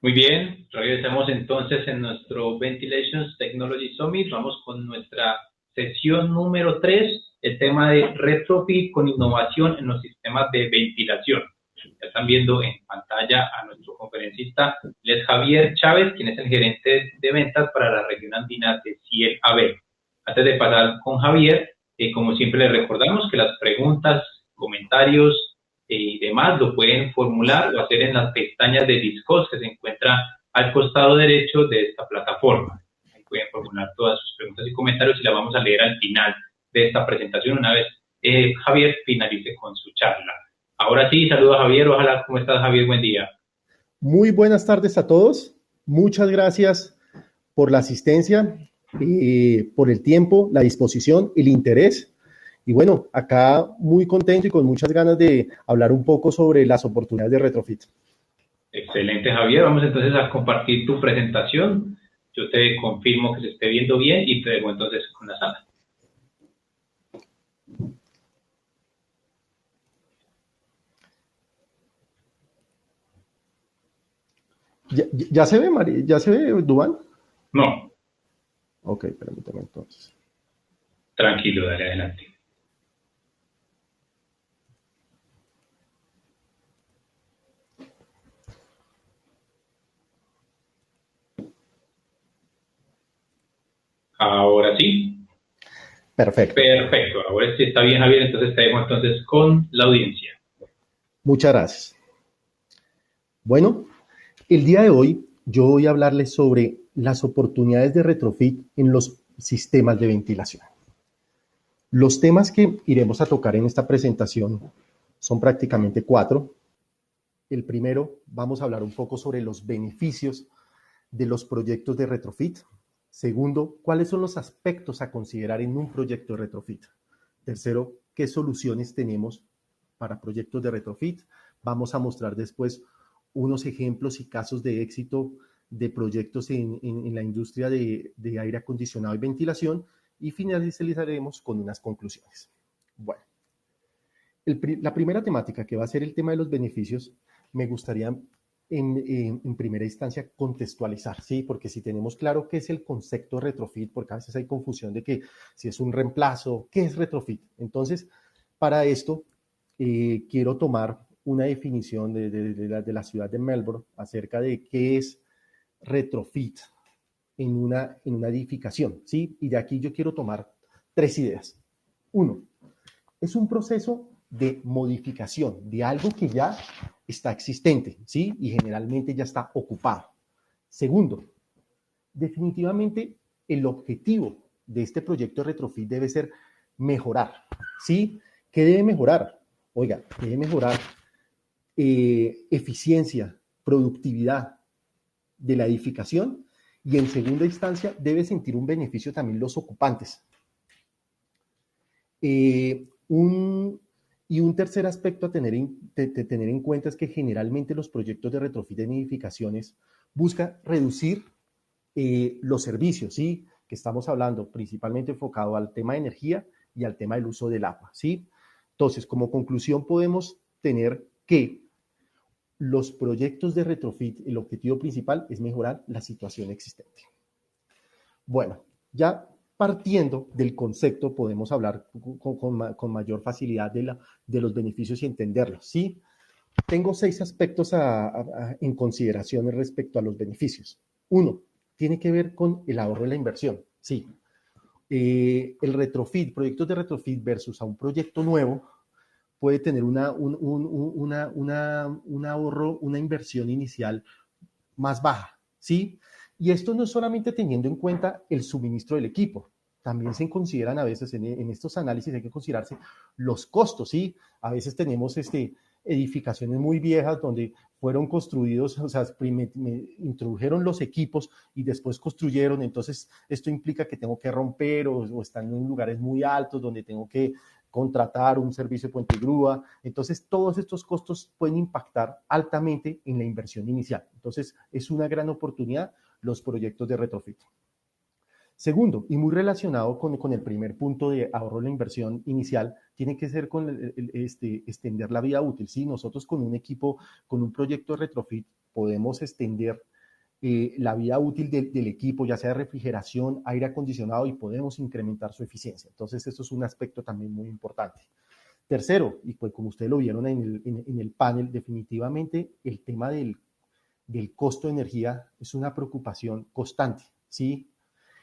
Muy bien, regresamos entonces en nuestro Ventilations Technology Summit. Vamos con nuestra sesión número 3, el tema de retrofit con innovación en los sistemas de ventilación. Ya están viendo en pantalla a nuestro conferencista, él es Javier Chávez, quien es el gerente de ventas para la región andina de Ciel AB. Antes de pasar con Javier, como siempre les recordamos que las preguntas, comentarios y demás lo pueden formular o hacer en las pestañas de Discord que se encuentra al costado derecho de esta plataforma. Ahí pueden formular todas sus preguntas y comentarios y las vamos a leer al final de esta presentación una vez Javier finalice con su charla. Ahora sí, saludos a Javier. Ojalá, ¿cómo estás, Javier? Buen día. Muy buenas tardes a todos. Muchas gracias por la asistencia, por el tiempo, la disposición, el interés. Y bueno, acá muy contento y con muchas ganas de hablar un poco sobre las oportunidades de retrofit. Excelente, Javier. Vamos entonces a compartir tu presentación. Yo te confirmo que se esté viendo bien y te dejo entonces con la sala. ¿Ya se ve, María? ¿Ya se ve, Duván? No. Ok, permítame entonces. Tranquilo, dale adelante. Ahora sí. Perfecto. Perfecto. Ahora sí está bien, Javier. Entonces te dejo entonces con la audiencia. Muchas gracias. Bueno, el día de hoy yo voy a hablarles sobre las oportunidades de retrofit en los sistemas de ventilación. Los temas que iremos a tocar en esta presentación son prácticamente 4. El primero, vamos a hablar un poco sobre los beneficios de los proyectos de retrofit. Segundo, cuáles son los aspectos a considerar en un proyecto de retrofit. Tercero, qué soluciones tenemos para proyectos de retrofit. Vamos a mostrar después unos ejemplos y casos de éxito de proyectos en la industria de aire acondicionado y ventilación y finalizaremos con unas conclusiones. Bueno, la primera temática, que va a ser el tema de los beneficios, me gustaría en primera instancia contextualizar, ¿sí? Porque si tenemos claro qué es el concepto retrofit, porque a veces hay confusión de que si es un reemplazo, ¿qué es retrofit? Entonces, para esto, quiero tomar una definición de la ciudad de Melbourne acerca de qué es retrofit en una edificación, ¿sí? Y de aquí yo quiero tomar 3 ideas. Uno, es un proceso de modificación de algo que ya está existente, ¿sí? Y generalmente ya está ocupado. Segundo, definitivamente el objetivo de este proyecto de retrofit debe ser mejorar, ¿sí? ¿Qué debe mejorar? Oiga, debe mejorar eficiencia, productividad de la edificación y en segunda instancia debe sentir un beneficio también los ocupantes. Y un tercer aspecto a tener en cuenta es que generalmente los proyectos de retrofit en edificaciones buscan reducir los servicios, ¿sí? Que estamos hablando principalmente enfocado al tema de energía y al tema del uso del agua, ¿sí? Entonces, como conclusión podemos tener que los proyectos de retrofit, el objetivo principal es mejorar la situación existente. Bueno, ya partiendo del concepto podemos hablar con mayor facilidad de los beneficios y entenderlos, ¿sí? Tengo 6 aspectos en consideración respecto a los beneficios. Uno, tiene que ver con el ahorro de la inversión, sí. El retrofit, proyectos de retrofit versus a un proyecto nuevo, puede tener un ahorro, una inversión inicial más baja, ¿sí? Y esto no es solamente teniendo en cuenta el suministro del equipo, también se consideran a veces en estos análisis hay que considerarse los costos, ¿sí? A veces tenemos edificaciones muy viejas donde fueron construidos, o sea, introdujeron los equipos y después construyeron, entonces esto implica que tengo que romper o están en lugares muy altos donde tengo que contratar un servicio de puente y grúa. Entonces, todos estos costos pueden impactar altamente en la inversión inicial. Entonces, es una gran oportunidad los proyectos de retrofit. Segundo, y muy relacionado con el primer punto de ahorro de la inversión inicial, tiene que ser con extender la vida útil. ¿Sí? Nosotros con un equipo, con un proyecto de retrofit, podemos extender la vida útil del equipo, ya sea de refrigeración, aire acondicionado, y podemos incrementar su eficiencia. Entonces, eso es un aspecto también muy importante. Tercero, y pues como ustedes lo vieron en el panel, definitivamente el tema del costo de energía es una preocupación constante, ¿sí?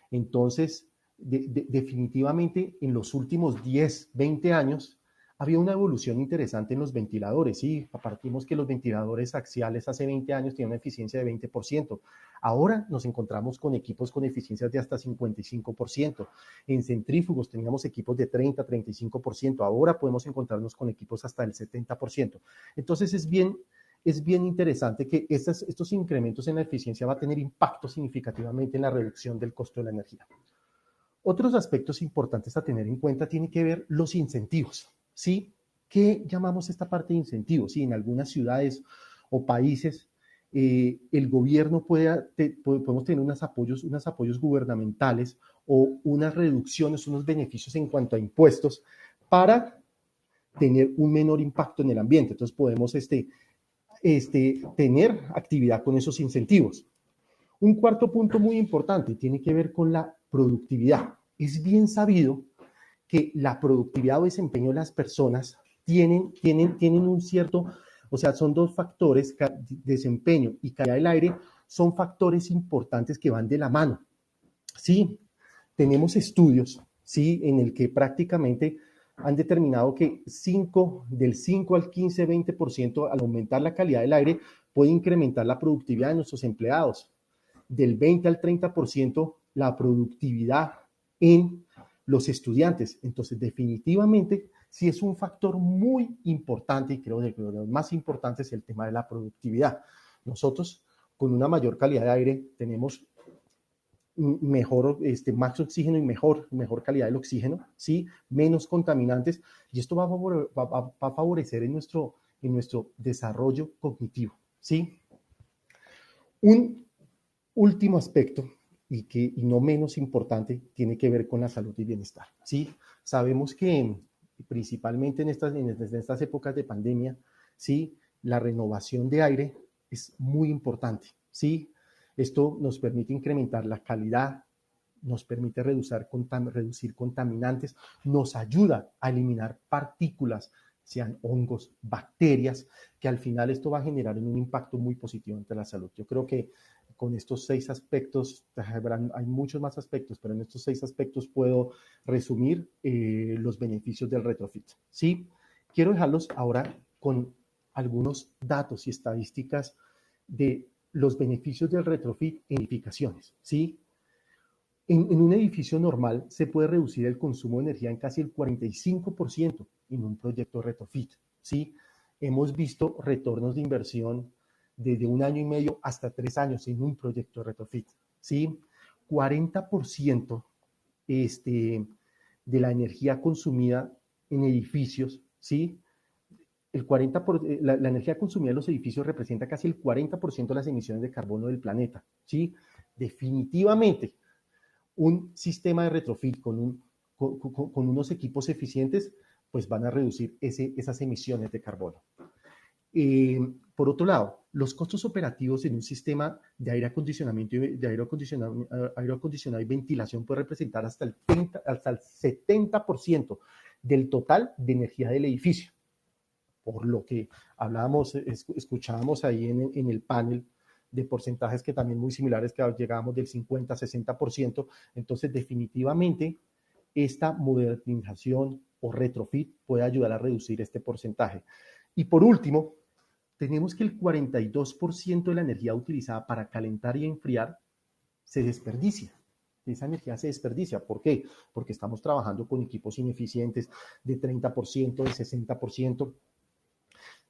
Entonces, definitivamente en los últimos 10, 20 años había una evolución interesante en los ventiladores. Sí, partimos que los ventiladores axiales hace 20 años tenían una eficiencia de 20%. Ahora nos encontramos con equipos con eficiencias de hasta 55%. En centrífugos teníamos equipos de 30, 35%. Ahora podemos encontrarnos con equipos hasta el 70%. Entonces es bien interesante que estos incrementos en la eficiencia va a tener impacto significativamente en la reducción del costo de la energía. Otros aspectos importantes a tener en cuenta tienen que ver los incentivos, ¿sí? ¿Qué llamamos esta parte de incentivos? Sí, en algunas ciudades o países el gobierno podemos tener unos apoyos gubernamentales o unas reducciones, unos beneficios en cuanto a impuestos para tener un menor impacto en el ambiente. Entonces podemos tener actividad con esos incentivos. Un cuarto punto muy importante tiene que ver con la productividad. Es bien sabido que la productividad o desempeño de las personas tienen un cierto, o sea, son dos factores, desempeño y calidad del aire, son factores importantes que van de la mano. Sí, tenemos estudios, sí, en el que prácticamente han determinado que del 5 al 15, 20% al aumentar la calidad del aire puede incrementar la productividad de nuestros empleados. Del 20 al 30% la productividad en los estudiantes. Entonces, definitivamente, sí es un factor muy importante, y creo que lo más importante es el tema de la productividad. Nosotros, con una mayor calidad de aire, tenemos mejor, más oxígeno y mejor calidad del oxígeno, ¿sí? Menos contaminantes, y esto va a favorecer en nuestro desarrollo cognitivo, ¿sí? Un último aspecto, y no menos importante, tiene que ver con la salud y bienestar, ¿sí? Sabemos que principalmente en estas épocas de pandemia, ¿sí? La renovación de aire es muy importante, ¿sí? Esto nos permite incrementar la calidad, nos permite reducir contaminantes, nos ayuda a eliminar partículas, sean hongos, bacterias, que al final esto va a generar un impacto muy positivo ante la salud. Yo creo que con estos 6 aspectos, hay muchos más aspectos, pero en estos 6 aspectos puedo resumir los beneficios del retrofit. ¿Sí? Quiero dejarlos ahora con algunos datos y estadísticas de los beneficios del retrofit en edificaciones. ¿Sí? En un edificio normal se puede reducir el consumo de energía en casi el 45% en un proyecto retrofit. ¿Sí? Hemos visto retornos de inversión desde 1 año y medio hasta 3 años en un proyecto retrofit. ¿Sí? 40% de la energía consumida en edificios, ¿sí? La energía consumida en los edificios representa casi el 40% de las emisiones de carbono del planeta. ¿Sí? Definitivamente un sistema de retrofit con unos equipos eficientes, pues van a reducir esas emisiones de carbono. Por otro lado, los costos operativos en un sistema de aire acondicionado y ventilación puede representar hasta el 70% del total de energía del edificio. Por lo que escuchábamos ahí en el panel de porcentajes que también muy similares, que llegábamos del 50 a 60%. Entonces, definitivamente, esta modernización o retrofit puede ayudar a reducir este porcentaje. Y por último, tenemos que el 42% de la energía utilizada para calentar y enfriar se desperdicia. Esa energía se desperdicia. ¿Por qué? Porque estamos trabajando con equipos ineficientes de 30%, de 60%,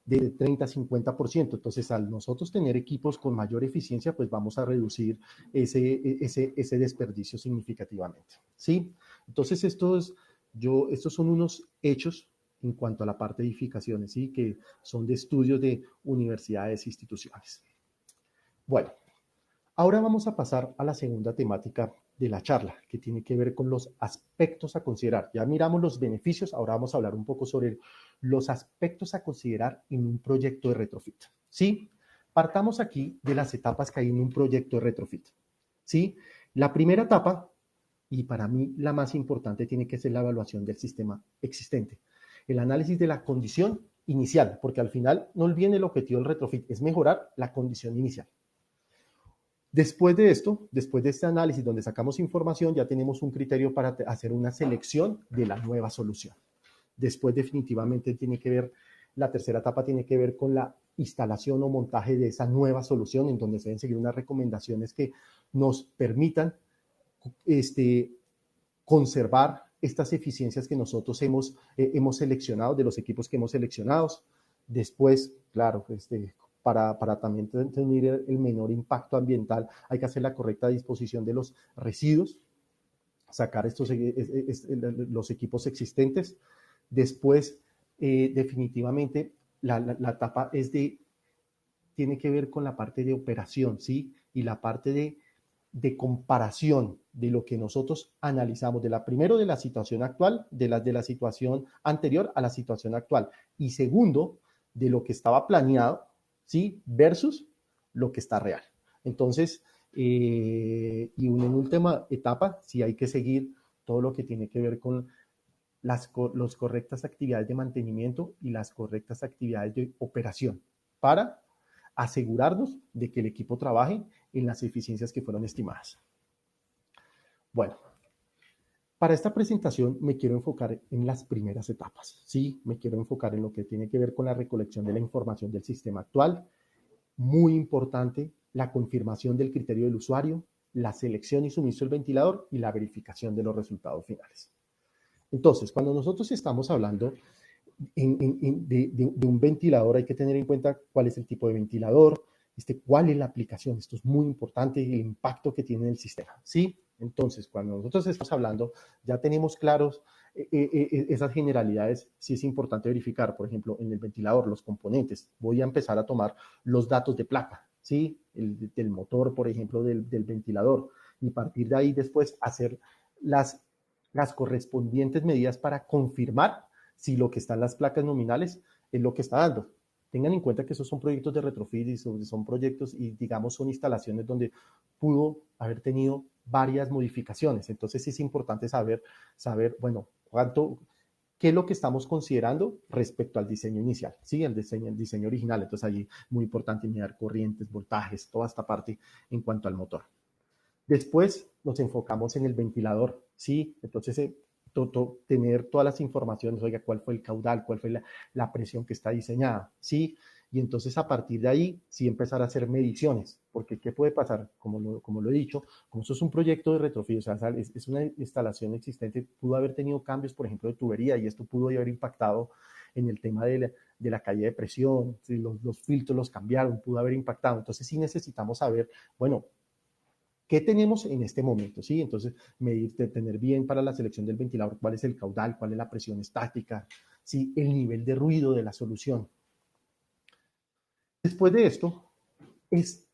de 30 a 50%. Entonces, al nosotros tener equipos con mayor eficiencia, pues vamos a reducir ese desperdicio significativamente. ¿Sí? Entonces, estos son unos hechos en cuanto a la parte de edificaciones, ¿sí? Que son de estudios de universidades e instituciones. Bueno, Ahora vamos a pasar a la segunda temática de la charla, que tiene que ver con los aspectos a considerar. Ya miramos los beneficios, ahora vamos a hablar un poco sobre los aspectos a considerar en un proyecto de retrofit. ¿Sí? Partamos aquí de las etapas que hay en un proyecto de retrofit. ¿Sí? La primera etapa, y para mí la más importante, tiene que ser la evaluación del sistema existente. El análisis de la condición inicial, porque al final, no olviden el objetivo del retrofit, es mejorar la condición inicial. Después de esto, después de este análisis donde sacamos información, ya tenemos un criterio para hacer una selección de la nueva solución. Después definitivamente tiene que ver, la tercera etapa tiene que ver con la instalación o montaje de esa nueva solución, en donde se deben seguir unas recomendaciones que nos permitan conservar estas eficiencias que nosotros hemos seleccionado, de los equipos que hemos seleccionado. Después, claro, para también tener el menor impacto ambiental, hay que hacer la correcta disposición de los residuos, sacar los equipos existentes. Después, definitivamente, la etapa tiene que ver con la parte de operación, ¿sí? Y la parte de comparación de lo que nosotros analizamos, primero de la situación actual, de la situación anterior a la situación actual, y segundo, de lo que estaba planeado, ¿sí? Versus lo que está real. Entonces, y en última etapa, sí hay que seguir todo lo que tiene que ver con las correctas actividades de mantenimiento y las correctas actividades de operación para asegurarnos de que el equipo trabaje en las eficiencias que fueron estimadas. Bueno, para esta presentación me quiero enfocar en las primeras etapas, ¿sí? Me quiero enfocar en lo que tiene que ver con la recolección de la información del sistema actual. Muy importante, la confirmación del criterio del usuario, la selección y suministro del ventilador y la verificación de los resultados finales. Entonces, cuando nosotros estamos hablando de un ventilador, hay que tener en cuenta cuál es el tipo de ventilador, cuál es la aplicación. Esto es muy importante, el impacto que tiene en el sistema, ¿sí? Entonces, cuando nosotros estamos hablando, ya tenemos claros esas generalidades. Sí es importante verificar, por ejemplo, en el ventilador, los componentes. Voy a empezar a tomar los datos de placa, ¿sí? Del motor, por ejemplo, del ventilador. Y a partir de ahí después hacer las correspondientes medidas para confirmar si lo que está en las placas nominales es lo que está dando. Tengan en cuenta que esos son proyectos de retrofit y son proyectos y digamos son instalaciones donde pudo haber tenido varias modificaciones. Entonces sí es importante saber bueno, qué es lo que estamos considerando respecto al diseño inicial, ¿sí? El diseño original. Entonces allí muy importante mirar corrientes, voltajes, toda esta parte en cuanto al motor. Después nos enfocamos en el ventilador, ¿sí? Entonces, tener todas las informaciones, oiga, cuál fue el caudal, cuál fue la presión que está diseñada, ¿sí? Y entonces a partir de ahí sí empezar a hacer mediciones, porque ¿qué puede pasar? Como lo he dicho, como eso es un proyecto de retrofit, o sea, es una instalación existente, pudo haber tenido cambios, por ejemplo, de tubería y esto pudo haber impactado en el tema de la caída de presión, si los filtros los cambiaron, pudo haber impactado. Entonces sí necesitamos saber, bueno, ¿qué tenemos en este momento? ¿Sí? Entonces, tener bien para la selección del ventilador cuál es el caudal, cuál es la presión estática, ¿sí? El nivel de ruido de la solución. Después de esto, es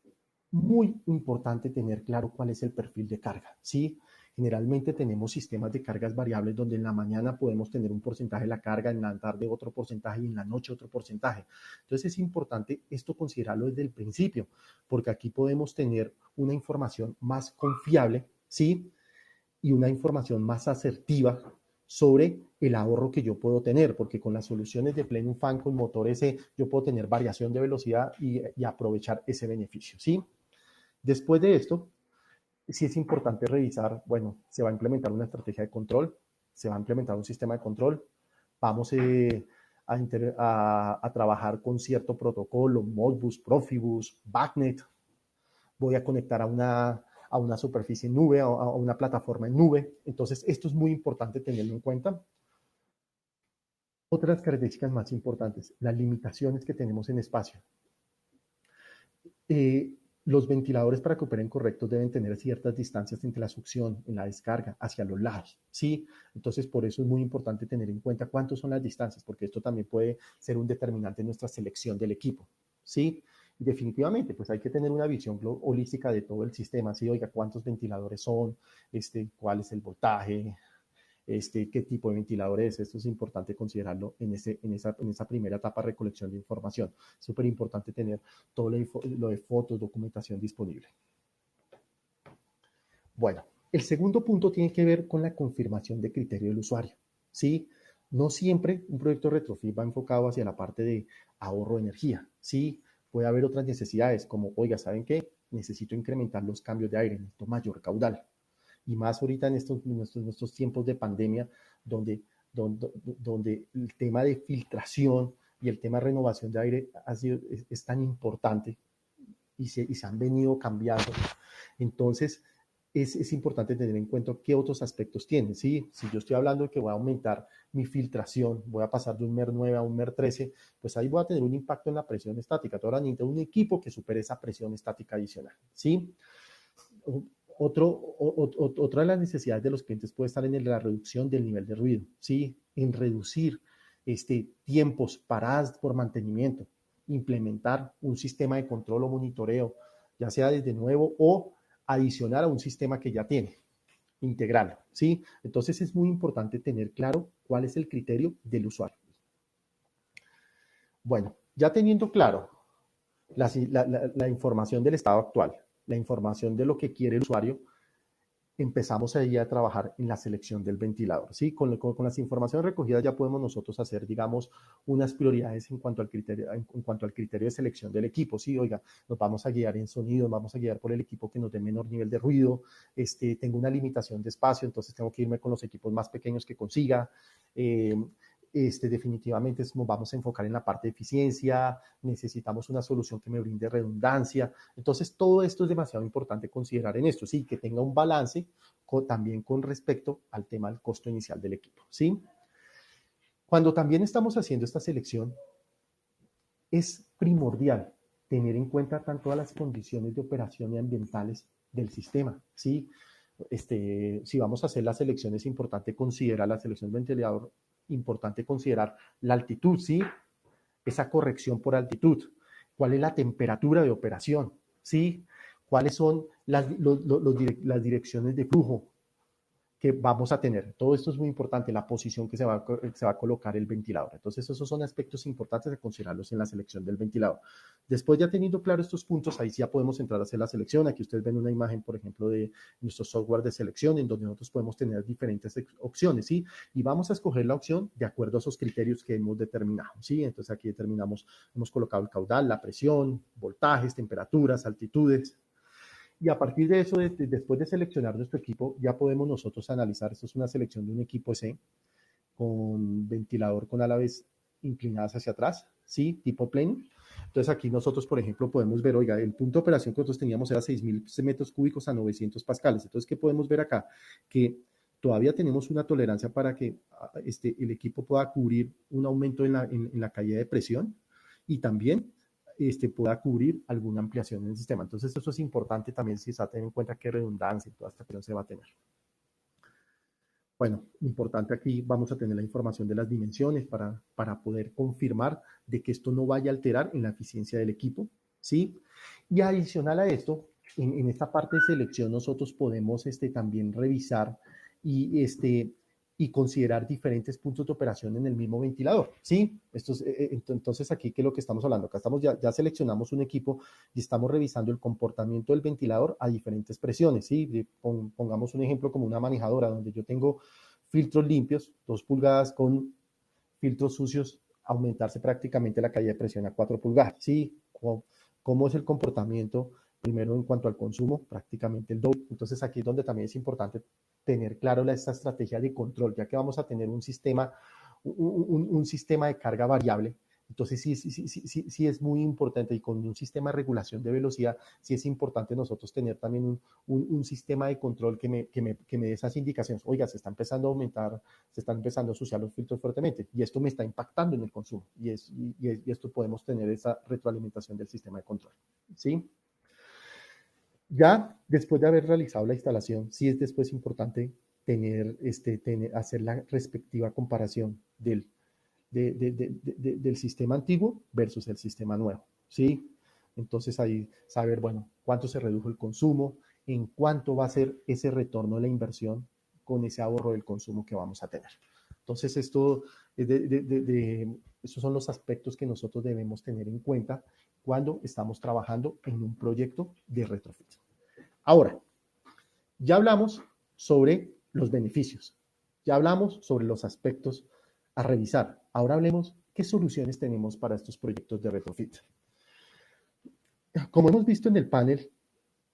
muy importante tener claro cuál es el perfil de carga, ¿sí? Generalmente tenemos sistemas de cargas variables donde en la mañana podemos tener un porcentaje de la carga, en la tarde otro porcentaje y en la noche otro porcentaje. Entonces es importante esto considerarlo desde el principio, porque aquí podemos tener una información más confiable, ¿sí? Y una información más asertiva sobre el ahorro que yo puedo tener, porque con las soluciones de Plenum Fan con motor S yo puedo tener variación de velocidad y aprovechar ese beneficio, ¿sí? Después de esto, sí es importante revisar, bueno, se va a implementar una estrategia de control, se va a implementar un sistema de control, vamos a trabajar con cierto protocolo, Modbus, Profibus, Backnet, voy a conectar a una superficie en nube, a una plataforma en nube. Entonces, esto es muy importante tenerlo en cuenta. Otras características más importantes, las limitaciones que tenemos en espacio. Los ventiladores para que operen correctos deben tener ciertas distancias entre la succión en la descarga hacia los lados, ¿sí? Entonces, por eso es muy importante tener en cuenta cuántas son las distancias, porque esto también puede ser un determinante en nuestra selección del equipo, ¿sí? Y definitivamente, pues hay que tener una visión holística de todo el sistema, ¿sí? Oiga, cuántos ventiladores son, cuál es el voltaje, qué tipo de ventilador es. Esto es importante considerarlo en esa primera etapa de recolección de información. Súper importante tener todo lo de fotos, documentación disponible. Bueno, el segundo punto tiene que ver con la confirmación de criterio del usuario. ¿Sí? No siempre un proyecto retrofit va enfocado hacia la parte de ahorro de energía. Sí, puede haber otras necesidades como, oiga, ¿saben qué? Necesito incrementar los cambios de aire, necesito mayor caudal. Y más ahorita en estos tiempos de pandemia, donde el tema de filtración y el tema de renovación de aire es tan importante y se han venido cambiando. Entonces, es importante tener en cuenta qué otros aspectos tiene. ¿Sí? Si yo estoy hablando de que voy a aumentar mi filtración, voy a pasar de un MER 9 a un MER 13, pues ahí voy a tener un impacto en la presión estática. Ahora necesito un equipo que supere esa presión estática adicional. ¿Sí? Otra de las necesidades de los clientes puede estar en la reducción del nivel de ruido, ¿sí? En reducir tiempos, paradas por mantenimiento, implementar un sistema de control o monitoreo, ya sea desde nuevo o adicionar a un sistema que ya tiene, integrarlo, ¿sí? Entonces es muy importante tener claro cuál es el criterio del usuario. Bueno, ya teniendo claro la información del estado actual, la información de lo que quiere el usuario, empezamos ahí a trabajar en la selección del ventilador. ¿Sí? Con las informaciones recogidas ya podemos nosotros hacer, digamos, unas prioridades en cuanto al criterio de selección del equipo. Sí, oiga, nos vamos a guiar en sonido, vamos a guiar por el equipo que nos dé menor nivel de ruido, tengo una limitación de espacio, entonces tengo que irme con los equipos más pequeños que consiga. Definitivamente nos vamos a enfocar en la parte de eficiencia, necesitamos una solución que me brinde redundancia. Entonces, todo esto es demasiado importante considerar en esto, sí, que tenga un balance también con respecto al tema del costo inicial del equipo, ¿sí? Cuando también estamos haciendo esta selección, es primordial tener en cuenta tanto las condiciones de operación y ambientales del sistema, ¿sí? Si vamos a hacer la selección, es importante considerar la selección del ventilador, importante considerar la altitud, ¿sí? Esa corrección por altitud, cuál es la temperatura de operación, ¿sí? Cuáles son las direcciones de flujo que vamos a tener. Todo esto es muy importante, la posición que se va a colocar el ventilador. Entonces, esos son aspectos importantes de considerarlos en la selección del ventilador. Después, ya teniendo claro estos puntos, ahí sí ya podemos entrar a hacer la selección. Aquí ustedes ven una imagen, por ejemplo, de nuestro software de selección, en donde nosotros podemos tener diferentes opciones, ¿sí? Y vamos a escoger la opción de acuerdo a esos criterios que hemos determinado, ¿sí? Entonces, aquí determinamos, hemos colocado el caudal, la presión, voltajes, temperaturas, altitudes. Y a partir de eso, después de seleccionar nuestro equipo, ya podemos nosotros analizar. Esto es una selección de un equipo C con ventilador con alaves inclinadas hacia atrás, ¿sí? Tipo plane. Entonces aquí nosotros, por ejemplo, podemos ver, oiga, el punto de operación que nosotros teníamos era 6.000 metros cúbicos a 900 pascales. Entonces, ¿qué podemos ver acá? Que todavía tenemos una tolerancia para que el equipo pueda cubrir un aumento en la caída de presión y también pueda cubrir alguna ampliación en el sistema. Entonces, eso es importante también si se va a tener en cuenta qué redundancia y toda esta cuestión se va a tener. Bueno, importante aquí vamos a tener la información de las dimensiones para poder confirmar de que esto no vaya a alterar en la eficiencia del equipo, ¿sí? Y adicional a esto, en esta parte de selección nosotros podemos también revisar y considerar diferentes puntos de operación en el mismo ventilador, ¿sí? Entonces aquí, ¿qué es lo que estamos hablando? Acá ya seleccionamos un equipo y estamos revisando el comportamiento del ventilador a diferentes presiones, ¿sí? Pongamos un ejemplo como una manejadora donde yo tengo filtros limpios, 2 pulgadas con filtros sucios, aumentarse prácticamente la caída de presión a 4 pulgadas, ¿sí? ¿Cómo es el comportamiento? Primero en cuanto al consumo, prácticamente el doble. Entonces aquí es donde también es importante tener claro esta estrategia de control, ya que vamos a tener un sistema de carga variable. Entonces sí es muy importante, y con un sistema de regulación de velocidad, sí es importante nosotros tener también un sistema de control que me dé esas indicaciones. Oiga, se está empezando a aumentar, se están empezando a asociar los filtros fuertemente y esto me está impactando en el consumo y esto podemos tener esa retroalimentación del sistema de control. ¿Sí? Ya después de haber realizado la instalación, sí es después importante hacer la respectiva comparación del sistema antiguo versus el sistema nuevo, ¿sí? Entonces ahí saber, bueno, cuánto se redujo el consumo, en cuánto va a ser ese retorno de la inversión con ese ahorro del consumo que vamos a tener. Entonces esto, estos son los aspectos que nosotros debemos tener en cuenta cuando estamos trabajando en un proyecto de retrofit. Ahora, ya hablamos sobre los beneficios, ya hablamos sobre los aspectos a revisar. Ahora hablemos qué soluciones tenemos para estos proyectos de retrofit. Como hemos visto en el panel,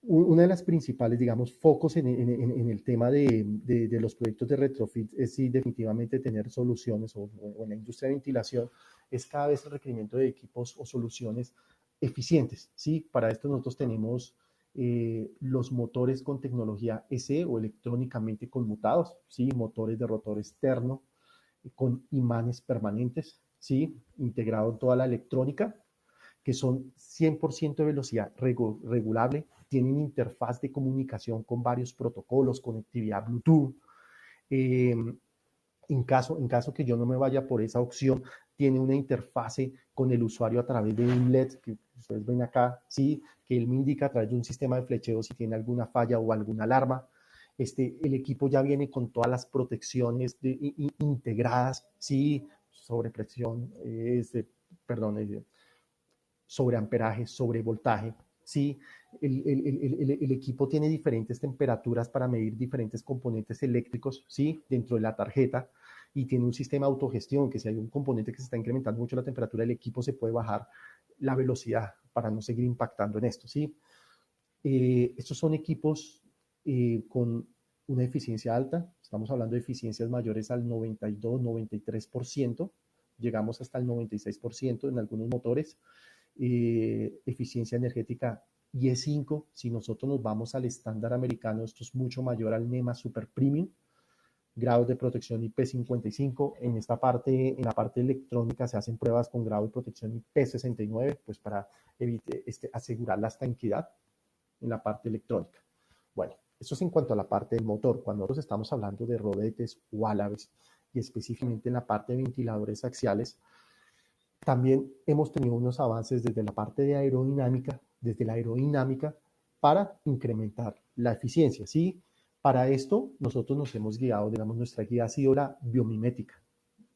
una de las principales, digamos, focos en el tema de los proyectos de retrofit es sí, definitivamente tener soluciones o en la industria de ventilación es cada vez el requerimiento de equipos o soluciones eficientes. ¿Sí? Para esto nosotros tenemos los motores con tecnología SE o electrónicamente conmutados, ¿sí? Motores de rotor externo con imanes permanentes, ¿sí? Integrado en toda la electrónica, que son 100% de velocidad regulable, tienen interfaz de comunicación con varios protocolos, conectividad Bluetooth. Eh, en caso que yo no me vaya por esa opción, tiene una interfase con el usuario a través de un LED, que ustedes ven acá, ¿sí? Que él me indica a través de un sistema de flecheo si tiene alguna falla o alguna alarma. El equipo ya viene con todas las protecciones integradas, ¿sí? Sobre presión, perdón, sobre amperaje, sobre voltaje. Sí, el equipo tiene diferentes temperaturas para medir diferentes componentes eléctricos, ¿sí? Dentro de la tarjeta, y tiene un sistema de autogestión que si hay un componente que se está incrementando mucho la temperatura, el equipo se puede bajar la velocidad para no seguir impactando en esto, ¿sí? Estos son equipos con una eficiencia alta, estamos hablando de eficiencias mayores al 92, 93%, llegamos hasta el 96% en algunos motores, eficiencia energética IE5, si nosotros nos vamos al estándar americano, esto es mucho mayor al NEMA Super Premium, grados de protección IP55, en esta parte, en la parte electrónica se hacen pruebas con grado de protección IP69, pues para asegurar la estanquidad en la parte electrónica. Bueno, eso es en cuanto a la parte del motor. Cuando nosotros estamos hablando de rodetes o álabes y específicamente en la parte de ventiladores axiales, también hemos tenido unos avances desde la parte de aerodinámica, desde la aerodinámica para incrementar la eficiencia, ¿sí? Para esto nosotros nos hemos guiado, digamos, nuestra guía ha sido la biomimética.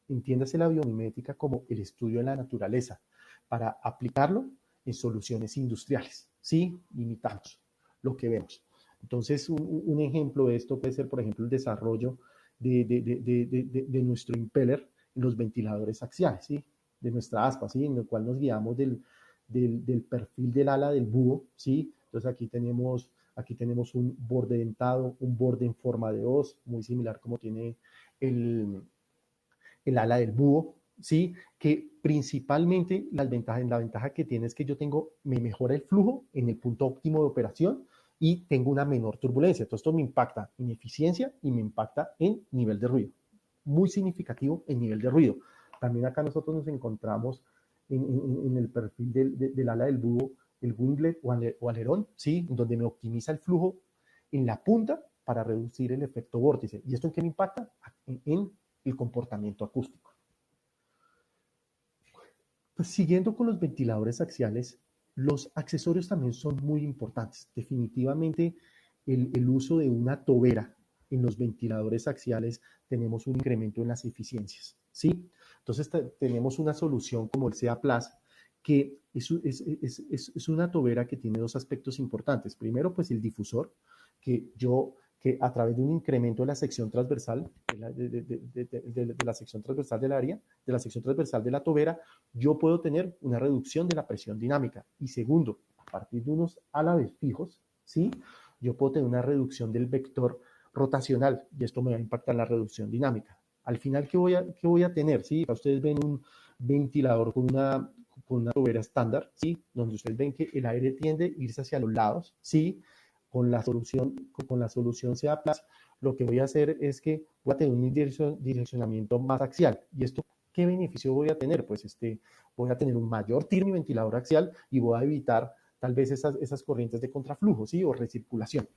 Entiéndase la biomimética como el estudio de la naturaleza para aplicarlo en soluciones industriales, ¿sí? Imitamos lo que vemos. Entonces, un ejemplo de esto puede ser, por ejemplo, el desarrollo de nuestro impeller en los ventiladores axiales, ¿sí? De nuestra aspa, ¿sí? En el cual nos guiamos del perfil del ala del búho, ¿sí? Entonces aquí tenemos un borde dentado, un borde en forma de hoz, muy similar como tiene el ala del búho, ¿sí? Que principalmente la ventaja que tiene es que yo me mejora el flujo en el punto óptimo de operación y tengo una menor turbulencia. Entonces esto me impacta en eficiencia y me impacta en nivel de ruido. Muy significativo en nivel de ruido. También acá nosotros nos encontramos en el perfil del ala del búho, el winglet o alerón, ¿sí? Donde me optimiza el flujo en la punta para reducir el efecto vórtice. ¿Y esto en qué me impacta? En el comportamiento acústico. Pues siguiendo con los ventiladores axiales, los accesorios también son muy importantes. Definitivamente el uso de una tobera en los ventiladores axiales tenemos un incremento en las eficiencias, ¿sí? Entonces tenemos una solución como el SEA Plus que es una tobera que tiene dos aspectos importantes. Primero, pues el difusor, que a través de un incremento de la sección transversal, de la sección transversal del área, de la sección transversal de la tobera, yo puedo tener una reducción de la presión dinámica. Y segundo, a partir de unos álabes fijos, ¿sí? Yo puedo tener una reducción del vector rotacional y esto me va a impactar en la reducción dinámica. Al final, ¿qué voy a tener? ¿Sí? Ustedes ven un ventilador con una tobera estándar, ¿sí? Donde ustedes ven que el aire tiende a irse hacia los lados, ¿sí? Con la solución SEA Plus, lo que voy a hacer es que voy a tener un direccionamiento más axial. ¿Y esto qué beneficio voy a tener? Pues voy a tener un mayor tiro en mi ventilador axial y voy a evitar tal vez esas corrientes de contraflujo, ¿sí? O recirculación.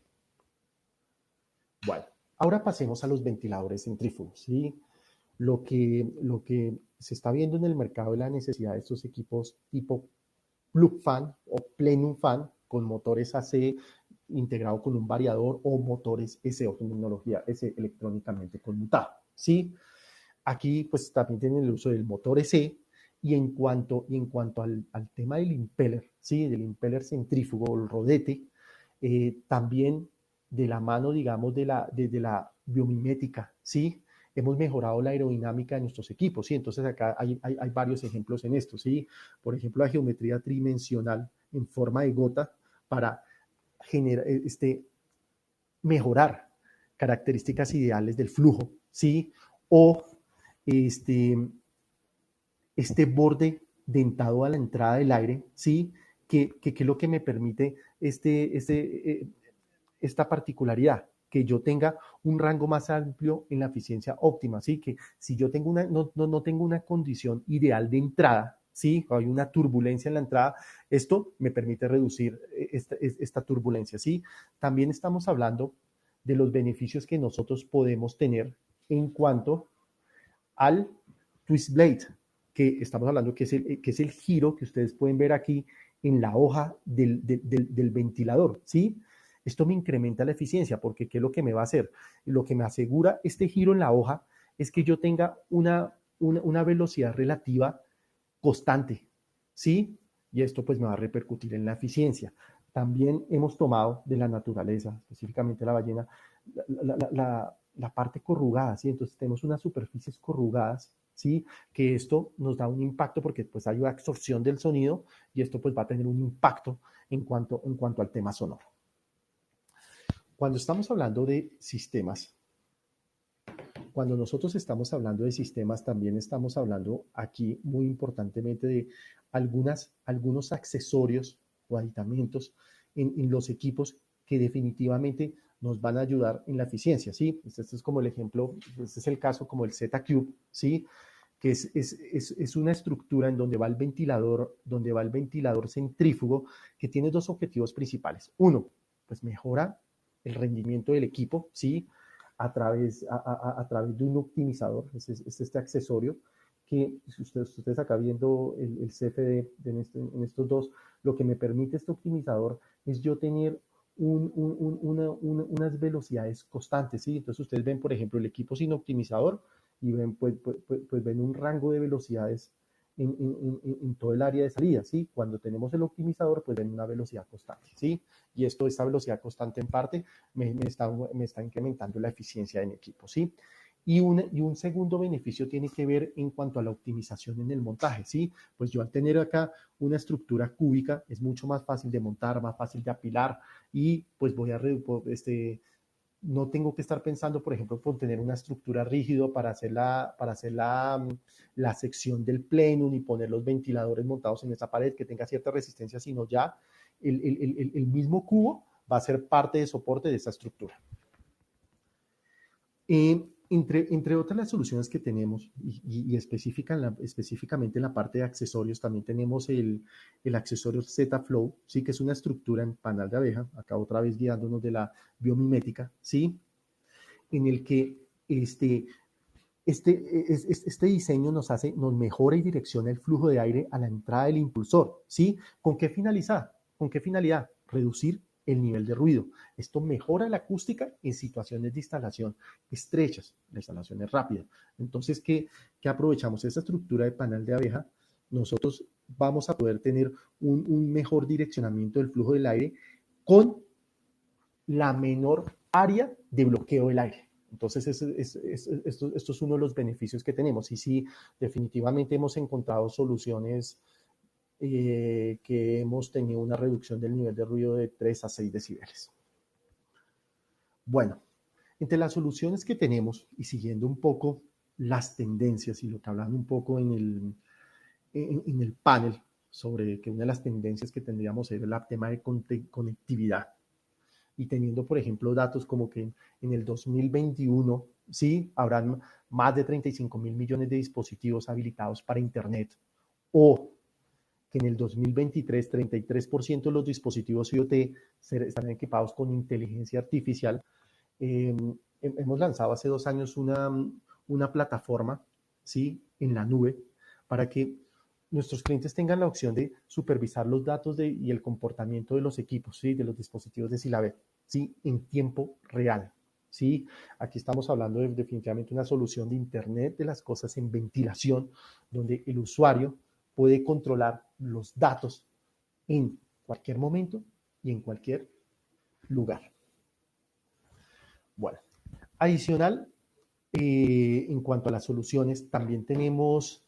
Bueno, ahora pasemos a los ventiladores centrífugos, ¿sí? Lo que se está viendo en el mercado es la necesidad de estos equipos tipo plug fan o plenum fan con motores AC integrado con un variador o motores S o tecnología S electrónicamente conmutado. ¿Sí? Aquí pues también tienen el uso del motor S y en cuanto al tema del impeller, ¿sí? Del impeller centrífugo, el rodete, también de la mano, digamos, de la biomimética, ¿sí? Hemos mejorado la aerodinámica de nuestros equipos, ¿sí? Entonces acá hay varios ejemplos en esto, ¿sí? Por ejemplo, la geometría tridimensional en forma de gota para generar, mejorar características ideales del flujo, ¿sí? O este, este borde dentado a la entrada del aire, ¿sí? Que es lo que me permite esta particularidad, que yo tenga un rango más amplio en la eficiencia óptima, ¿sí? Que si yo tengo no tengo una condición ideal de entrada, ¿sí? O hay una turbulencia en la entrada, esto me permite reducir esta turbulencia, ¿sí? También estamos hablando de los beneficios que nosotros podemos tener en cuanto al twist blade, que estamos hablando que es el giro que ustedes pueden ver aquí en la hoja del ventilador, ¿sí? Esto me incrementa la eficiencia porque ¿qué es lo que me va a hacer? Lo que me asegura este giro en la hoja es que yo tenga una velocidad relativa constante, ¿sí? Y esto pues me va a repercutir en la eficiencia. También hemos tomado de la naturaleza, específicamente la ballena, la parte corrugada, ¿sí? Entonces tenemos unas superficies corrugadas, ¿sí? Que esto nos da un impacto porque pues hay una absorción del sonido y esto pues va a tener un impacto en cuanto al tema sonoro. Cuando estamos hablando de sistemas, cuando nosotros estamos hablando de sistemas, también estamos hablando aquí muy importantemente de algunos accesorios o aditamentos en los equipos que definitivamente nos van a ayudar en la eficiencia, ¿sí? Este es como el ejemplo, este es el caso como el Z-Cube, ¿sí? Que es una estructura en donde va el ventilador centrífugo, que tiene dos objetivos principales. Uno, pues mejora el rendimiento del equipo, ¿sí? A través de un optimizador, es este accesorio que si ustedes acá viendo el CFD en estos dos, lo que me permite este optimizador es yo tener unas velocidades constantes, ¿sí? Entonces ustedes ven, por ejemplo, el equipo sin optimizador y ven, pues ven un rango de velocidades en todo el área de salida, ¿sí? Cuando tenemos el optimizador, pues ven una velocidad constante, ¿sí? Y esta velocidad constante en parte me está incrementando la eficiencia de mi equipo, ¿sí? Y un segundo beneficio tiene que ver en cuanto a la optimización en el montaje, ¿sí? Pues yo al tener acá una estructura cúbica es mucho más fácil de montar, más fácil de apilar y pues no tengo que estar pensando, por ejemplo, por tener una estructura rígida para hacer la sección del plenum y poner los ventiladores montados en esa pared que tenga cierta resistencia, sino ya el mismo cubo va a ser parte de soporte de esa estructura. Entre otras las soluciones que tenemos, y específicamente en la parte de accesorios, también tenemos el accesorio Z-Flow, ¿sí? Que es una estructura en panal de abeja, acá otra vez guiándonos de la biomimética, ¿sí? En el que este diseño nos mejora y direcciona el flujo de aire a la entrada del impulsor, ¿sí? ¿Con qué finalidad? ¿Con qué finalidad? Reducir el nivel de ruido. Esto mejora la acústica en situaciones de instalación estrechas, la instalación es rápida. Entonces, ¿qué aprovechamos? Esta estructura de panel de abeja, nosotros vamos a poder tener un mejor direccionamiento del flujo del aire con la menor área de bloqueo del aire. Entonces, esto es uno de los beneficios que tenemos. Y sí, definitivamente hemos encontrado soluciones que hemos tenido una reducción del nivel de ruido de 3 a 6 decibeles. Bueno, entre las soluciones que tenemos y siguiendo un poco las tendencias y lo que hablan un poco en el panel sobre que una de las tendencias que tendríamos es el tema de conectividad y teniendo, por ejemplo, datos como que en el 2021, sí, habrán más de 35.000 millones de dispositivos habilitados para Internet, o que en el 2023 33% de los dispositivos IoT estarán equipados con inteligencia artificial. Hemos lanzado hace 2 años una plataforma, ¿sí? En la nube para que nuestros clientes tengan la opción de supervisar los datos y el comportamiento de los equipos, ¿sí? De los dispositivos de Silabet, ¿sí? En tiempo real. ¿Sí? Aquí estamos hablando de definitivamente una solución de Internet de las cosas en ventilación, donde el usuario puede controlar los datos en cualquier momento y en cualquier lugar. Bueno, adicional, en cuanto a las soluciones, también tenemos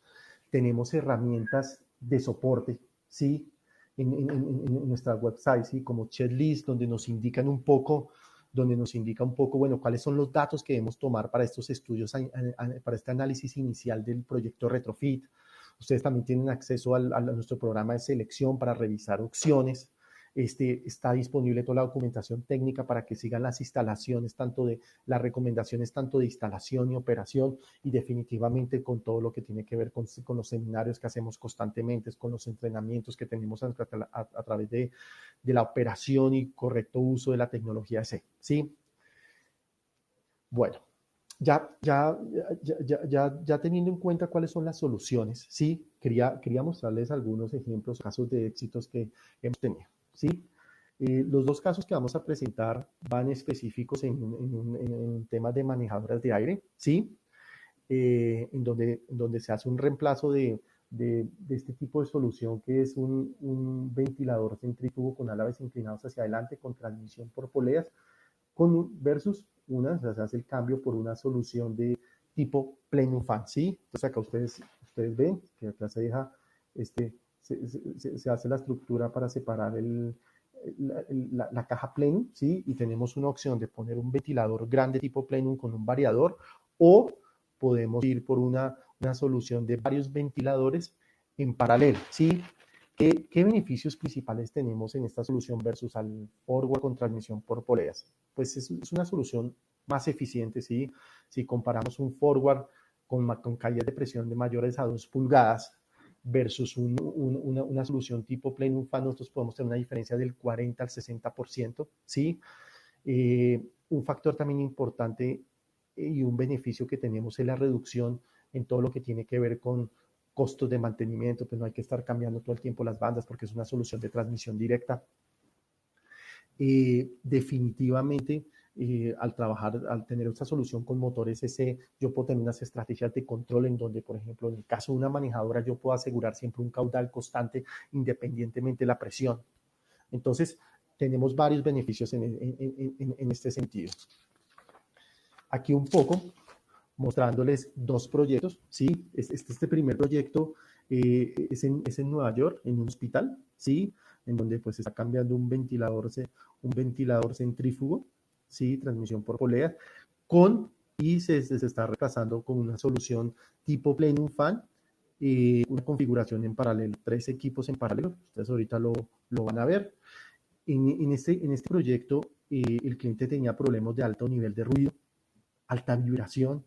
herramientas de soporte, ¿sí? En nuestra website, ¿sí? Como checklist, donde nos indica un poco, bueno, cuáles son los datos que debemos tomar para estos estudios, para este análisis inicial del proyecto Retrofit. Ustedes también tienen acceso a nuestro programa de selección para revisar opciones. Está disponible toda la documentación técnica para que sigan las instalaciones, las recomendaciones tanto de instalación y operación, y definitivamente con todo lo que tiene que ver con los seminarios que hacemos constantemente, con los entrenamientos que tenemos a través de la operación y correcto uso de la tecnología C. ¿Sí? Bueno, ya teniendo en cuenta cuáles son las soluciones, ¿sí? Quería mostrarles algunos ejemplos, casos de éxitos que hemos tenido, ¿sí? Los dos casos que vamos a presentar van específicos en temas de manejadoras de aire, ¿sí? En donde se hace un reemplazo de este tipo de solución que es un ventilador centrífugo con álabes inclinados hacia adelante con transmisión por poleas versus o sea, se hace el cambio por una solución de tipo Plenum Fan, ¿sí? Entonces acá ustedes ven que acá se deja, se hace la estructura para separar la caja Plenum, ¿sí? Y tenemos una opción de poner un ventilador grande tipo Plenum con un variador, o podemos ir por una solución de varios ventiladores en paralelo, ¿sí? ¿Qué beneficios principales tenemos en esta solución versus al forward con transmisión por poleas? Pues es una solución más eficiente, ¿sí? Si comparamos un forward con caídas de presión de mayores a 2 pulgadas versus una solución tipo Plenum Fan, nosotros podemos tener una diferencia del 40 al 60%, ¿sí? Un factor también importante y un beneficio que tenemos es la reducción en todo lo que tiene que ver con costos de mantenimiento, pues no hay que estar cambiando todo el tiempo las bandas porque es una solución de transmisión directa. Definitivamente, al tener esta solución con motores EC, yo puedo tener unas estrategias de control en donde, por ejemplo, en el caso de una manejadora, yo puedo asegurar siempre un caudal constante independientemente de la presión. Entonces, tenemos varios beneficios en este sentido. Aquí un poco mostrándoles dos proyectos, ¿sí? Este primer proyecto es en Nueva York, en un hospital, ¿sí? En donde pues se está cambiando un ventilador centrífugo, ¿sí? Transmisión por polea, y se está reemplazando con una solución tipo Plenum Fan, una configuración en paralelo, 3 equipos en paralelo, ustedes ahorita lo van a ver. En este proyecto, el cliente tenía problemas de alto nivel de ruido, alta vibración,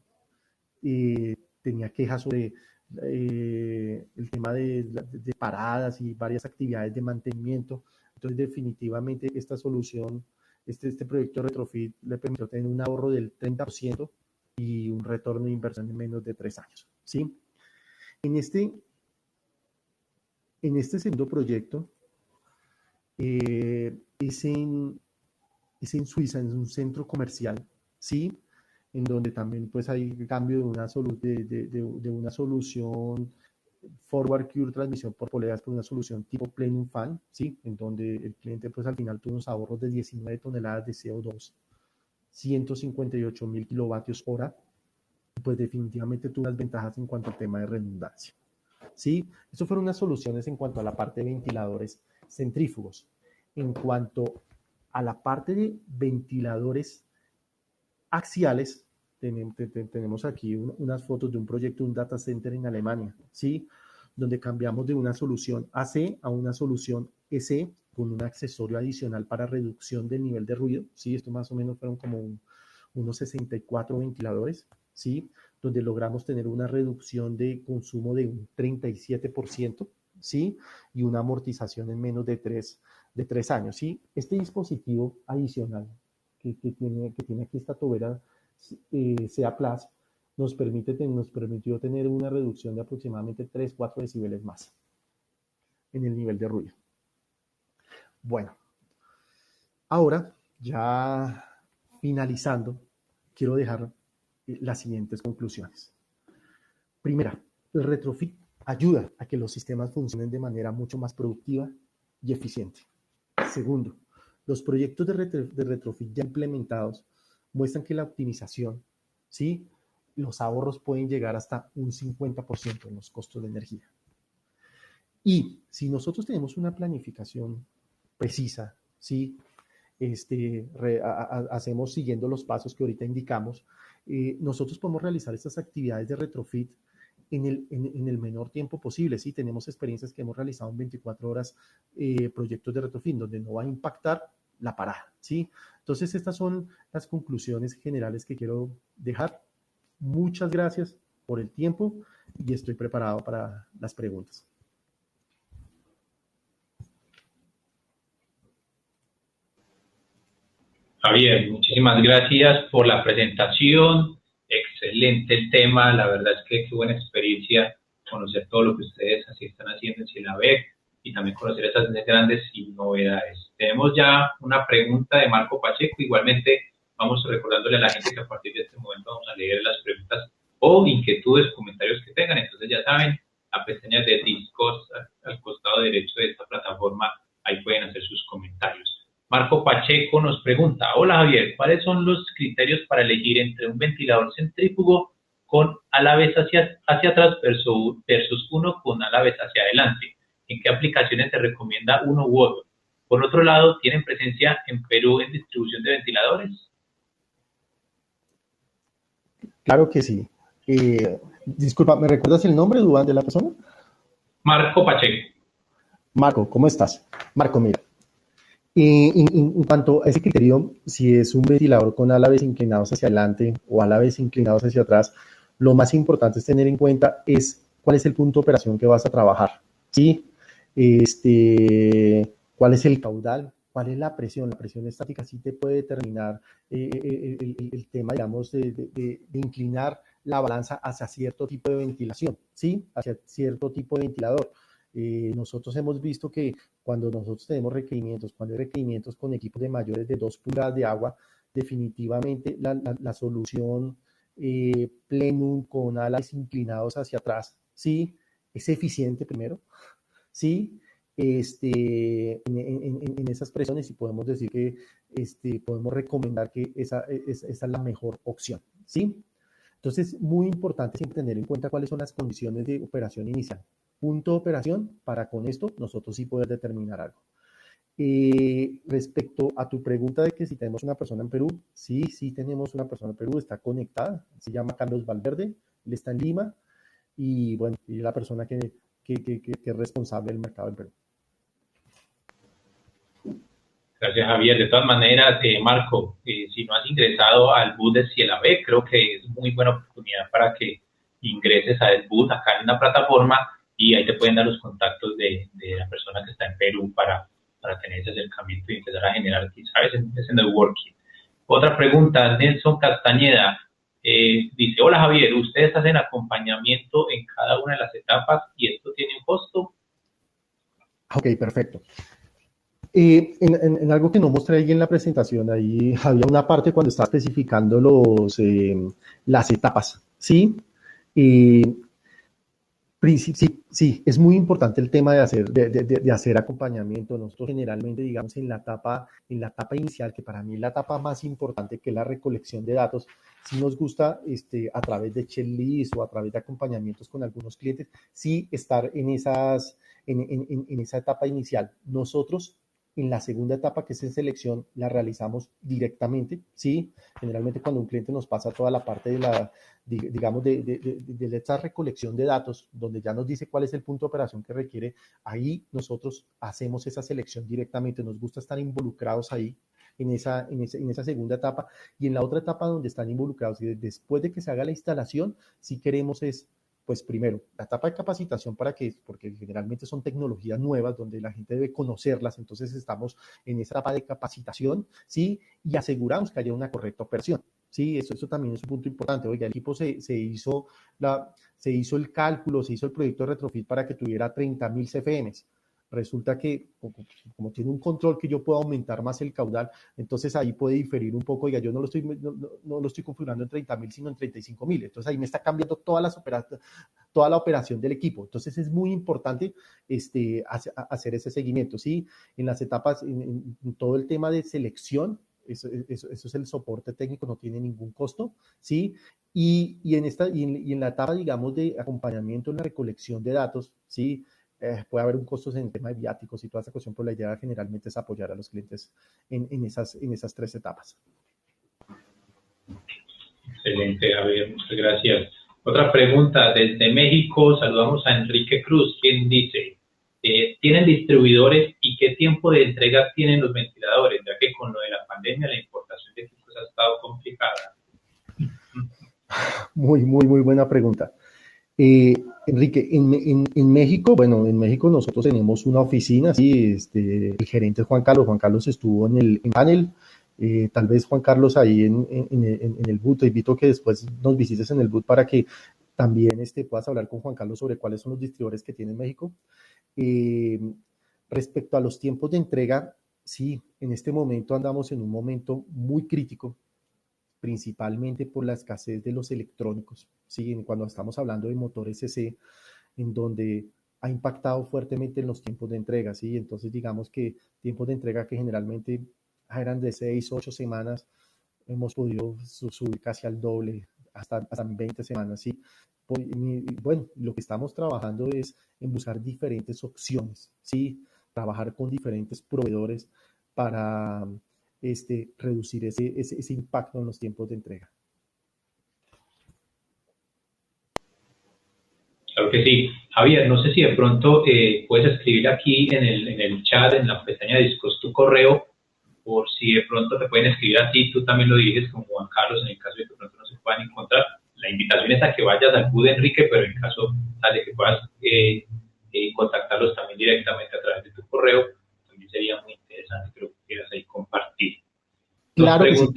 tenía quejas sobre el tema de paradas y varias actividades de mantenimiento. Entonces, definitivamente, esta solución, este proyecto Retrofit le permitió tener un ahorro del 30% y un retorno de inversión en menos de 3 años. ¿Sí? En este segundo proyecto, es en Suiza, en un centro comercial, ¿sí? En donde también pues hay cambio de una solución forward cure transmisión por poleas por una solución tipo Plenum Fan, ¿sí? En donde el cliente pues al final tuvo unos ahorros de 19 toneladas de CO2, 158.000 kilovatios hora, pues definitivamente tuvo unas ventajas en cuanto al tema de redundancia, ¿sí? Eso fueron unas soluciones en cuanto a la parte de ventiladores centrífugos. En cuanto a la parte de ventiladores axiales, tenemos aquí unas fotos de un proyecto, un data center en Alemania, ¿sí? Donde cambiamos de una solución AC a una solución EC con un accesorio adicional para reducción del nivel de ruido, ¿sí? Esto más o menos fueron como unos 64 ventiladores, ¿sí? Donde logramos tener una reducción de consumo de un 37%, ¿sí? Y una amortización en menos de 3 años, ¿sí? Este dispositivo adicional que tiene aquí esta tobera SEA Plus nos permitió tener una reducción de aproximadamente 3-4 decibeles más, en el nivel de ruido. Bueno, ahora ya finalizando, quiero dejar las siguientes conclusiones. Primera, el retrofit ayuda a que los sistemas funcionen de manera mucho más productiva y eficiente. Segundo, los proyectos de retrofit ya implementados muestran que la optimización, ¿sí? Los ahorros pueden llegar hasta un 50% en los costos de energía. Y si nosotros tenemos una planificación precisa, ¿sí? Hacemos siguiendo los pasos que ahorita indicamos, nosotros podemos realizar estas actividades de retrofit en el menor tiempo posible. Sí, tenemos experiencias que hemos realizado en 24 horas, proyectos de retrofit, donde no va a impactar la parada. ¿Sí? Entonces, estas son las conclusiones generales que quiero dejar. Muchas gracias por el tiempo y estoy preparado para las preguntas. Javier, muchísimas gracias por la presentación. Excelente el tema. La verdad es que qué buena experiencia conocer todo lo que ustedes así están haciendo en CIELAVEC y también conocer esas grandes novedades. Tenemos ya una pregunta de Marco Pacheco. Igualmente, vamos recordándole a la gente que a partir de este momento vamos a leer las preguntas o inquietudes, comentarios que tengan. Entonces, ya saben, la pestaña de Discord al costado derecho de esta plataforma, ahí pueden hacer sus comentarios. Marco Pacheco nos pregunta: hola Javier, ¿cuáles son los criterios para elegir entre un ventilador centrífugo con alaves hacia atrás versus uno con alaves hacia adelante? ¿En qué aplicaciones se recomienda uno u otro? Por otro lado, ¿tienen presencia en Perú en distribución de ventiladores? Claro que sí. Disculpa, ¿me recuerdas el nombre, Duván, de la persona? Marco Pacheco. Marco, ¿cómo estás? Marco, mira. En cuanto a ese criterio, si es un ventilador con alaves inclinados hacia adelante o alaves inclinados hacia atrás, lo más importante es tener en cuenta es cuál es el punto de operación que vas a trabajar, ¿sí? Cuál es el caudal, cuál es la presión. La presión estática sí te puede determinar el tema, digamos, de inclinar la balanza hacia cierto tipo de ventilación, ¿sí? Hacia cierto tipo de ventilador. Nosotros hemos visto que cuando nosotros tenemos requerimientos, cuando hay requerimientos con equipos de mayores de 2 pulgadas de agua, definitivamente la solución plenum con alas inclinados hacia atrás, ¿sí? Es eficiente primero, ¿sí? En esas presiones y podemos decir que podemos recomendar que esa es la mejor opción, ¿sí? Entonces, muy importante siempre tener en cuenta cuáles son las condiciones de operación inicial. Punto de operación para con esto nosotros sí poder determinar algo. Respecto a tu pregunta de que si tenemos una persona en Perú, sí tenemos una persona en Perú, está conectada, se llama Carlos Valverde, él está en Lima y bueno, y es la persona que es responsable del mercado en Perú. Gracias, Javier. De todas maneras, Marco, si no has ingresado al boot de CIELAVEC, creo que es muy buena oportunidad para que ingreses al boot acá en la plataforma y ahí te pueden dar los contactos de la persona que está en Perú para tener ese acercamiento y empezar a generar, ¿sabes?, ese networking. Otra pregunta, Nelson Castañeda dice: hola Javier, ¿ustedes hacen acompañamiento en cada una de las etapas y esto tiene un costo? Ok, perfecto. En algo que no mostré ahí en la presentación, ahí había una parte cuando estaba especificando las etapas, ¿sí? Sí, es muy importante el tema de hacer acompañamiento. Nosotros generalmente, digamos, en la etapa inicial, que para mí es la etapa más importante, que es la recolección de datos, sí nos gusta a través de checklist o a través de acompañamientos con algunos clientes, sí estar en esa etapa inicial. Nosotros en la segunda etapa, que es en selección, la realizamos directamente, ¿sí? Generalmente cuando un cliente nos pasa toda la parte digamos, de esta recolección de datos, donde ya nos dice cuál es el punto de operación que requiere, ahí nosotros hacemos esa selección directamente. Nos gusta estar involucrados ahí en esa segunda etapa, y en la otra etapa donde están involucrados y después de que se haga la instalación, si queremos es, pues primero, la etapa de capacitación porque generalmente son tecnologías nuevas donde la gente debe conocerlas, entonces estamos en esa etapa de capacitación, ¿sí? Y aseguramos que haya una correcta operación. Sí, eso también es un punto importante. Oiga, el equipo se hizo el cálculo, se hizo el proyecto de retrofit para que tuviera 30.000 CFMs. resulta que como tiene un control que yo puedo aumentar más el caudal, entonces ahí puede diferir un poco, ya yo no lo estoy configurando en 30.000, sino en 35.000. Entonces ahí me está cambiando toda la operación del equipo. Entonces es muy importante hacer ese seguimiento, ¿sí? En las etapas, en todo el tema de selección, eso es el soporte técnico, no tiene ningún costo, ¿sí? Y en la etapa, digamos, de acompañamiento en la recolección de datos, ¿sí? Puede haber un costo en el tema de viáticos y toda esa cuestión, pero la idea generalmente es apoyar a los clientes en esas 3 etapas. Excelente, Javier, muchas gracias. Otra pregunta desde México, saludamos a Enrique Cruz, quien dice, ¿tienen distribuidores y qué tiempo de entrega tienen los ventiladores? Ya que con lo de la pandemia la importación de equipos ha estado complicada. Muy buena pregunta. Enrique, en México, bueno, en México nosotros tenemos una oficina, sí, el gerente es Juan Carlos. Juan Carlos estuvo en el panel, tal vez Juan Carlos ahí en el booth. Te invito a que después nos visites en el booth para que también puedas hablar con Juan Carlos sobre cuáles son los distribuidores que tiene en México. Respecto a los tiempos de entrega, sí, en este momento andamos en un momento muy crítico, principalmente por la escasez de los electrónicos. ¿Sí? Cuando estamos hablando de motores CC, en donde ha impactado fuertemente en los tiempos de entrega. ¿Sí? Entonces, digamos que tiempos de entrega que generalmente eran de 6, 8 semanas, hemos podido subir casi al doble, hasta 20 semanas. ¿Sí? Bueno, lo que estamos trabajando es en buscar diferentes opciones, ¿sí? Trabajar con diferentes proveedores para reducir ese impacto en los tiempos de entrega. Claro que sí. Javier, no sé si de pronto puedes escribir aquí en el chat, en la pestaña de discos, tu correo, por si de pronto te pueden escribir a ti, tú también lo diriges como Juan Carlos, en el caso de que de pronto no se puedan encontrar. La invitación es a que vayas al booth de Enrique, pero en caso tal de que puedas contactarlos también directamente a través de tu correo, también sería muy interesante que lo quieras ahí compartir. Claro que sí.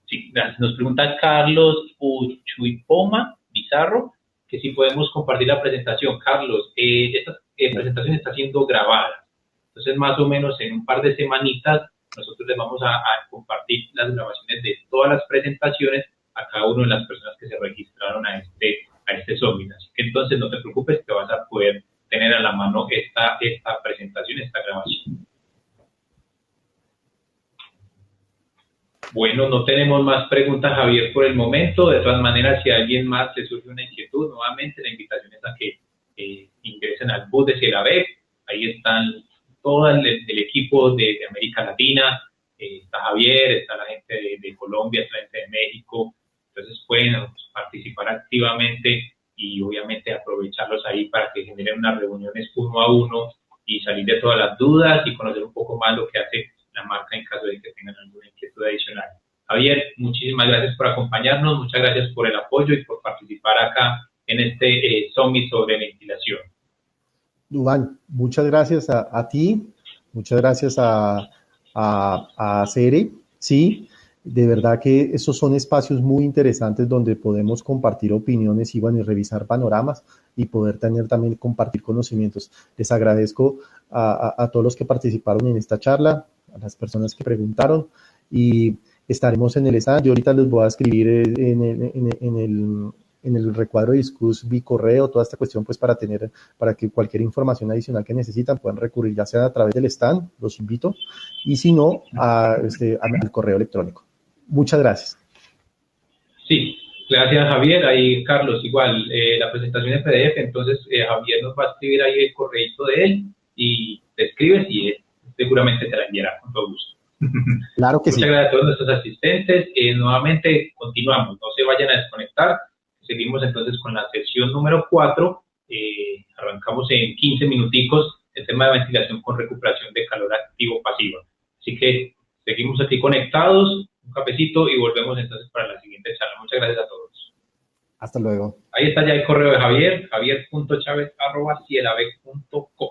Sí, nos pregunta Carlos Uchuipoma Bizarro que si podemos compartir la presentación. Carlos, esta presentación está siendo grabada, entonces más o menos en un par de semanitas nosotros les vamos a compartir las grabaciones de todas las presentaciones a cada una de las personas que se registraron a este Summit. Así que entonces no te preocupes que vas a poder tener a la mano esta presentación, esta grabación. Bueno, no tenemos más preguntas, Javier, por el momento. De todas maneras, si a alguien más le surge una inquietud, nuevamente la invitación es a que ingresen al booth de CIELAVEC. Ahí están todo el equipo de América Latina. Está Javier, está la gente de Colombia, está la gente de México. Entonces pueden participar activamente y obviamente aprovecharlos ahí para que generen unas reuniones uno a uno y salir de todas las dudas y conocer un poco más lo que hace la marca en caso de que tengan alguna inquietud adicional. Javier, muchísimas gracias por acompañarnos, muchas gracias por el apoyo y por participar acá en este Summit sobre ventilación. Duván, muchas gracias a ti, muchas gracias a Cere, sí, de verdad que esos son espacios muy interesantes donde podemos compartir opiniones y bueno, y revisar panoramas y poder tener también compartir conocimientos. Les agradezco a todos los que participaron en esta charla, a las personas que preguntaron y estaremos en el stand. Yo ahorita les voy a escribir en el recuadro de Discus mi correo, toda esta cuestión, pues para que cualquier información adicional que necesitan puedan recurrir, ya sea a través del stand, los invito, y si no, al correo electrónico. Muchas gracias. Sí, gracias Javier. Ahí Carlos, igual, la presentación en PDF, entonces Javier nos va a escribir ahí el correíto de él y te escribes y seguramente te la enviará con todo gusto. Claro que sí. Muchas gracias a todos nuestros asistentes. Nuevamente continuamos, no se vayan a desconectar. Seguimos entonces con la sesión número 4. Arrancamos en 15 minuticos el tema de ventilación con recuperación de calor activo pasiva. Así que seguimos aquí conectados, un cafecito y volvemos entonces para la siguiente charla. Muchas gracias a todos. Hasta luego. Ahí está ya el correo de Javier, javier.chavez@cielabec.com,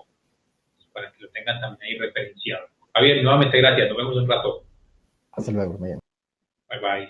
para que lo tengan también ahí referenciado. Javier, nuevamente gracias, nos vemos un rato. Hasta luego, bien. Bye bye.